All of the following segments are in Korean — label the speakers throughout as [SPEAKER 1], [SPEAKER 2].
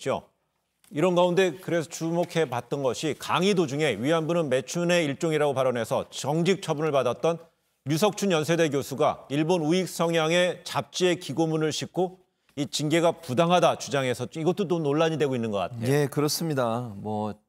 [SPEAKER 1] 있죠. 이런 가운데 그래서 주목해 봤던 것이 강의 도중에 위안부는 매춘의 일종이라고 발언해서 정직 처분을 받았던 류석춘 연세대 교수가 일본 우익 성향의 잡지에 기고문을 싣고 이 징계가 부당하다 주장해서 이것도 또 논란이 되고 있는 것 같아요.
[SPEAKER 2] 예, 그렇습니다.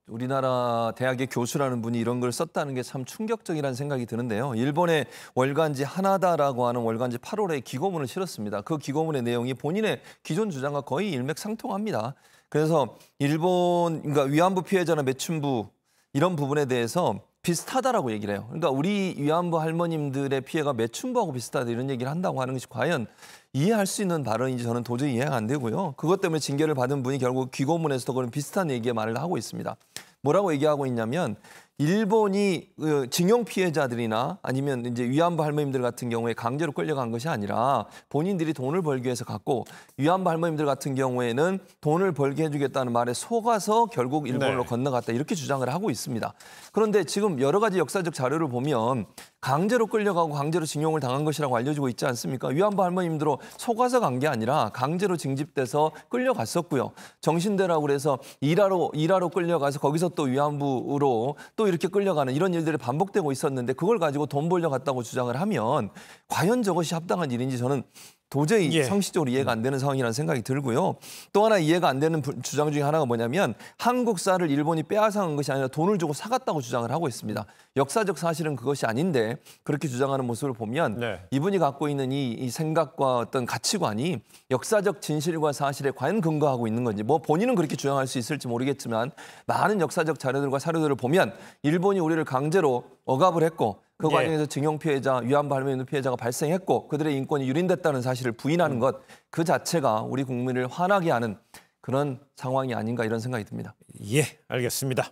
[SPEAKER 2] 우리나라 대학의 교수라는 분이 이런 걸 썼다는 게 참 충격적이라는 생각이 드는데요. 일본의 월간지 하나다라고 하는 월간지 8월에 기고문을 실었습니다. 그 기고문의 내용이 본인의 기존 주장과 거의 일맥상통합니다. 그래서 그러니까 위안부 피해자나 매춘부 이런 부분에 대해서 비슷하다라고 얘기를 해요. 그러니까 우리 위안부 할머님들의 피해가 매춘부하고 비슷하다 이런 얘기를 한다고 하는 것이 과연 이해할 수 있는 발언인지 저는 도저히 이해가 안 되고요. 그것 때문에 징계를 받은 분이 결국 기고문에서도 그런 비슷한 얘기의 말을 하고 있습니다. 뭐라고 얘기하고 있냐면 일본이 징용 피해자들이나 아니면 이제 위안부 할머님들 같은 경우에 강제로 끌려간 것이 아니라 본인들이 돈을 벌기 위해서 갔고 위안부 할머님들 같은 경우에는 돈을 벌게 해주겠다는 말에 속아서 결국 일본으로 건너갔다 이렇게 주장을 하고 있습니다. 그런데 지금 여러 가지 역사적 자료를 보면 강제로 끌려가고 강제로 징용을 당한 것이라고 알려지고 있지 않습니까? 위안부 할머님들로 속아서 간 게 아니라 강제로 징집돼서 끌려갔었고요. 정신대라고 그래서 일하러 끌려가서 거기서 또 위안부로 또 이렇게 끌려가는 이런 일들이 반복되고 있었는데 그걸 가지고 돈 벌려 갔다고 주장을 하면 과연 저것이 합당한 일인지 저는 도저히 상식적으로 이해가 안 되는 상황이라는 생각이 들고요. 또 하나 이해가 안 되는 주장 중에 하나가 뭐냐면 한국 쌀을 일본이 빼앗아간 것이 아니라 돈을 주고 사갔다고 주장을 하고 있습니다. 역사적 사실은 그것이 아닌데 그렇게 주장하는 모습을 보면 이분이 갖고 있는 이 생각과 어떤 가치관이 역사적 진실과 사실에 과연 근거하고 있는 건지 본인은 그렇게 주장할 수 있을지 모르겠지만 많은 역사적 자료들과 사료들을 보면 일본이 우리를 강제로 억압을 했고 그 과정에서 징용 피해자, 위안부 할머니 피해자가 발생했고 그들의 인권이 유린됐다는 사실을 부인하는 것 그 자체가 우리 국민을 화나게 하는 그런 상황이 아닌가 이런 생각이 듭니다.
[SPEAKER 1] 예, 알겠습니다.